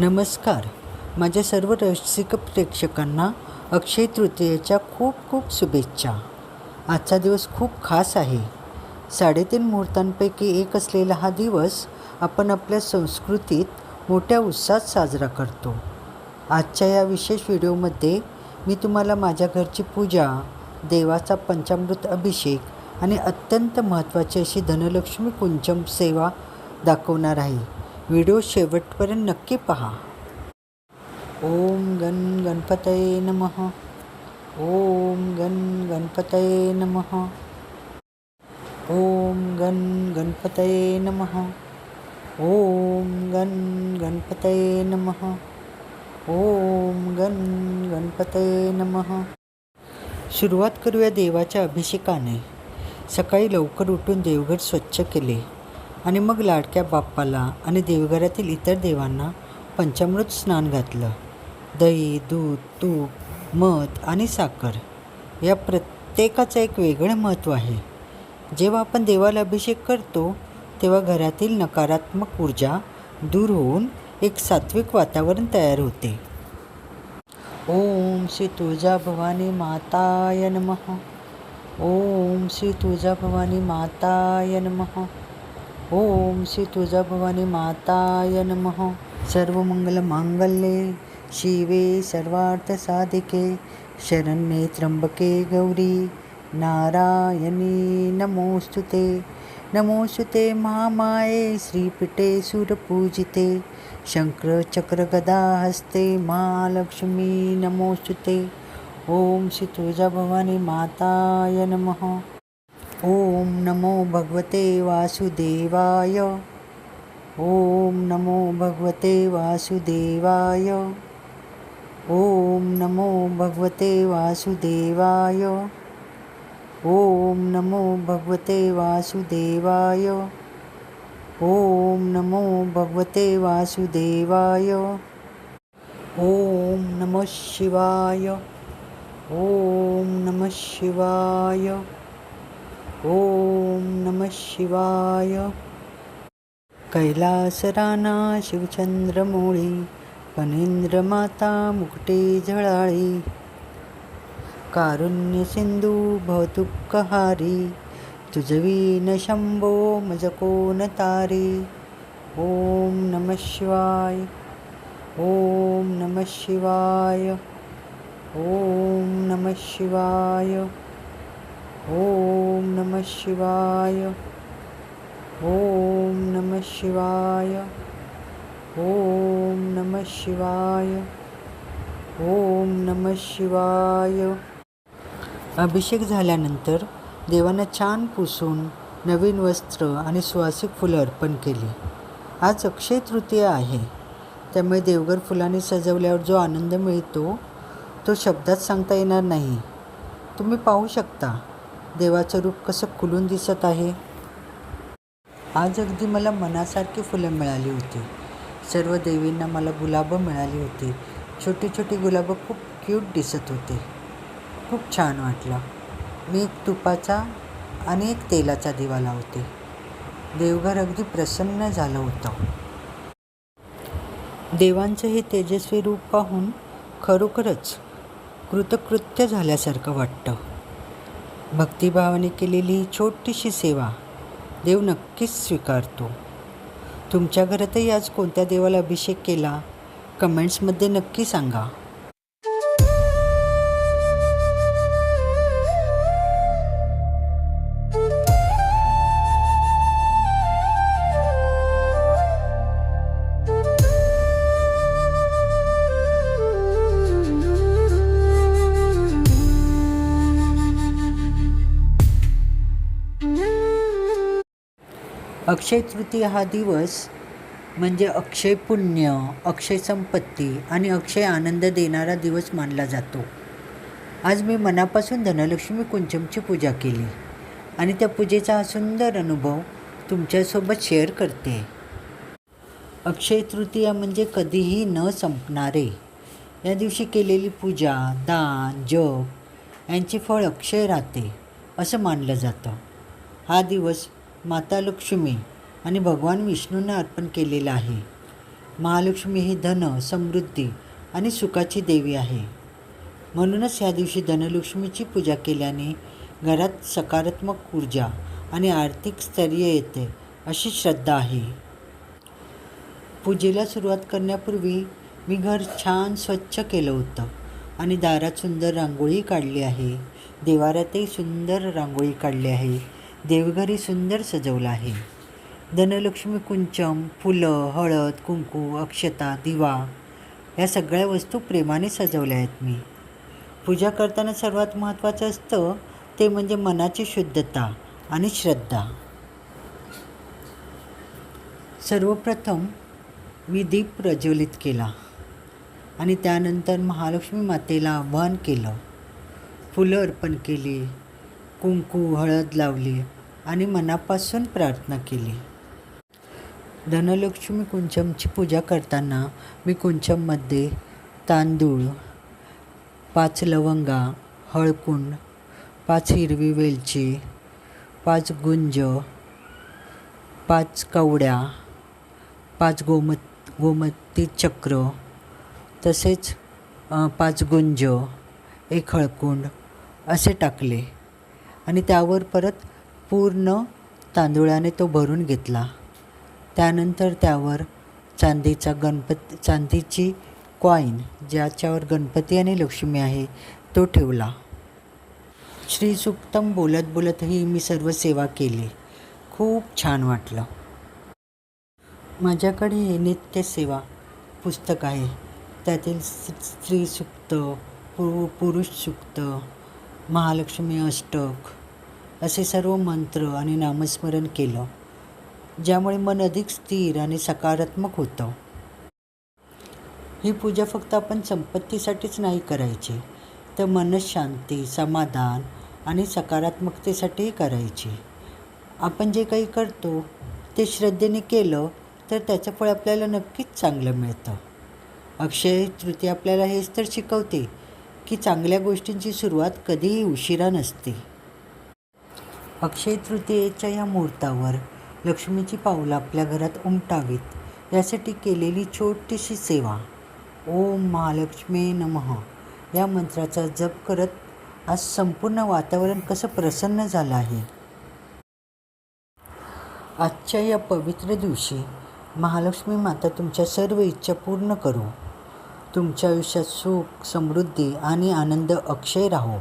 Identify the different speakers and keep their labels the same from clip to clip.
Speaker 1: नमस्कार. माझ्या सर्व रसिक प्रेक्षकांना अक्षय तृतीयेच्या खूप खूप शुभेच्छा. आजचा दिवस खूप खास आहे. 3.5 मुहूर्तांपैकी एक असलेला हा दिवस आपण आपल्या संस्कृतीत मोठ्या उत्साहात साजरा करतो. आजच्या या विशेष व्हिडिओमध्ये मी तुम्हाला माझ्या घरची पूजा, देवाचा पंचामृत अभिषेक आणि अत्यंत महत्त्वाची अशी धनलक्ष्मी कुंचम सेवा दाखवणार आहे. व्हिडिओ शेवटपर्यंत नक्की पहा. ओम गण गणपतये नमः. ओम गण गणपतये नमः. ओम गण गणपतये नमः. ओम गण गणपतये नमः. ओम गण गणपतये नमः. सुरुवात करूया देवाच्या अभिषेकाने. सकाळी लवकर उठून देवघर स्वच्छ केले आणि मग लाडक्या बाप्पाला आणि देवघरातील इतर देवांना पंचामृत स्नान घातलं. दही, दूध, तूप, मध आणि साखर या प्रत्येकाचं एक वेगळं महत्त्व आहे. जेव्हा आपण देवाला अभिषेक करतो तेव्हा घरातील नकारात्मक ऊर्जा दूर होऊन एक सात्विक वातावरण तयार होते. ओम श्री तुळजा भवानी माताय नमः. ओम श्री तुळजा भवानी माताय नमः. ओम श्री तुळजा भवानी माताय नमः. सर्वमंगल मांगल्ये शिवे सर्वार्थसाधिके शरण्ये त्र्यंबके गौरी नारायणी नमोस्तुते. नमोस्तुते महामाये श्रीपीठे सुरपूजिते शंकर गदा हस्ते महालक्ष्मी नमोस्तुते. ओम श्री तुळजा भवानी माताय नमः. ओम नमो भगवते वासुदेवाय. ओम नमो भगवते वासुदेवाय. ओम नमो भगवते वासुदेवाय. ओम नमो भगवते वासुदेवाय. ओम नमो भगवते वासुदेवाय. ओम नमः शिवाय. ओम नमः शिवाय. ओम नमः शिवाय. कैलासराना शिवचंद्रमौळी फणींद्र माता मुकुटे झळाळी कारुण्य सिंधू भवदुःखहारी तुझवीन शंभो मज कोण तारी. ओम नमः शिवाय. ओम नमः शिवाय. ओम नमः शिवाय. ओम नमः शिवाय. ओम नमः शिवाय. ओम नमः शिवाय. ओम नमः शिवाय. अभिषेक झाल्यानंतर देवांना छान पुसून नवीन वस्त्र आणि सुवासिक फुलं अर्पण केली. आज अक्षय तृतीया आहे, त्यामुळे देवघर फुलांनी सजवल्यावर जो आनंद मिळतो तो शब्दात सांगता येणार नाही. तुम्ही पाहू शकता देवाचं रूप कसं खुलून दिसत आहे. आज अगदी मला मनासारखी फुलं मिळाली होती. सर्व देवींना मला गुलाबं मिळाली होती. छोटी छोटी गुलाबं खूप क्यूट दिसत होते. खूप छान वाटलं. मी एक तुपाचा आणि एक तेलाचा दिवा लावते. देवघर अगदी प्रसन्न झालं होतं. देवांचं हे तेजस्वी रूप पाहून खरोखरच कृतकृत्य झाल्यासारखं वाटतं. भक्तिभावाने केलेली ही छोटीशी सेवा देव नक्कीच स्वीकारतो. तुमच्या घरातही आज कोणत्या देवाला अभिषेक केला? कमेंट्समध्ये नक्की सांगा. अक्षय तृतीया हा दिवस म्हणजे अक्षय पुण्य, अक्षय संपत्ती आणि अक्षय आनंद देणारा दिवस मानला जातो. आज मी मनापासून धनलक्ष्मी कुंचमची पूजा केली आणि त्या पूजेचा हा सुंदर अनुभव तुमच्यासोबत शेअर करते. अक्षय तृतीया म्हणजे कधीही न संपणारे. या दिवशी केलेली पूजा, दान, जप यांचे फळ अक्षय राहते असं मानलं जातं. हा दिवस माता लक्ष्मी आणि भगवान विष्णूंना अर्पण केलेला आहे. महालक्ष्मी ही धन, समृद्धी आणि सुखाची देवी आहे. म्हणूनच ह्या दिवशी धनलक्ष्मीची पूजा केल्याने घरात सकारात्मक ऊर्जा आणि आर्थिक स्थैर्य येते अशी श्रद्धा आहे. पूजेला सुरुवात करण्यापूर्वी मी घर छान स्वच्छ केलं होतं आणि दारात सुंदर रांगोळी काढली आहे. देवाऱ्यातही सुंदर रांगोळी काढली आहे. देवघरही सुंदर सजवलं आहे. धनलक्ष्मी कुंचम, फुलं, हळद, कुंकू, अक्षता, दिवा या सगळ्या वस्तू प्रेमाने सजवल्या आहेत मी. पूजा करताना सर्वात महत्त्वाचं असतं ते म्हणजे मनाची शुद्धता आणि श्रद्धा. सर्वप्रथम मी दीप प्रज्वलित केला आणि त्यानंतर महालक्ष्मी मातेला आवाहन केलं. फुलं अर्पण केली, कुंकू हळद लावली आणि मनापासून प्रार्थना केली. धनलक्ष्मी कुंचमची पूजा करताना मी कुंचममध्ये तांदूळ, 5 लवंगा, हळकुंड, 5 हिरवी वेलची, 5 गुंज, 5 कवड्या, 5 गोमती चक्र, तसेच 5 गुंज, 1 हळकुंड असे टाकले आणि त्यावर परत पूर्ण तांदूळाने तो भरून घेतला. त्यानंतर त्यावर चांदीची कॉईन ज्याच्यावर गणपती आणि लक्ष्मी आहे तो ठेवला. श्रीसूक्तम बोलत बोलतही मी सर्व सेवा केली. खूप छान वाटलं. माझ्याकडे हे नित्यसेवा पुस्तक आहे. त्यातील स्त्रीसूक्त, पुरुष सूक्त, महालक्ष्मी अष्टक असे सर्व मंत्र आणि नामस्मरण केलं, ज्यामुळे मन अधिक स्थिर आणि सकारात्मक होतं. ही पूजा फक्त आपण संपत्तीसाठीच नाही करायची, तर मनशांती, समाधान आणि सकारात्मकतेसाठीही करायची. आपण जे काही करतो ते श्रद्धेने केलं तर त्याचं फळ आपल्याला नक्कीच चांगलं मिळतं. अक्षय तृतीया आपल्याला हेच तर शिकवते की चांगल्या गोष्टींची सुरुवात कधीही उशिरा नसते. अक्षय तृतीयेच्या या मुहूर्तावर लक्ष्मीची पावलं आपल्या घरात उमटावीत यासाठी केलेली छोटीशी सेवा ओम महालक्ष्मी नमः या मंत्राचा जप करत आज संपूर्ण वातावरण कसं प्रसन्न झालं आहे. आजच्या या पवित्र दिवशी महालक्ष्मी माता तुमच्या सर्व इच्छा पूर्ण करो. तुमच्या आयुष्यात सुख, समृद्धी आणि आनंद अक्षय राहो.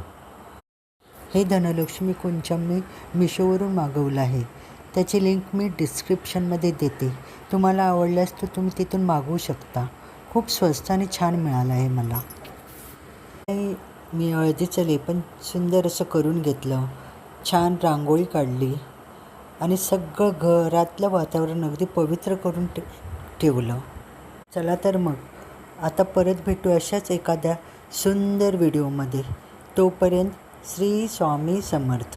Speaker 1: हे धनलक्ष्मी कुंचम मी मिशोवरून मागवलं आहे. त्याची लिंक मी डिस्क्रिप्शनमध्ये देते. तुम्हाला आवडल्यास तर तुम्ही तिथून मागवू शकता. खूप स्वस्त आणि छान मिळालं आहे मला. मी हळदीचं लेपन सुंदर असं करून घेतलं, छान रांगोळी काढली आणि सगळं घरातलं वातावरण अगदी पवित्र करून ठेवलं. चला तर मग आता परत भेटू अशाच एखाद्या सुंदर व्हिडिओमध्ये. तोपर्यंत श्री स्वामी समर्थ.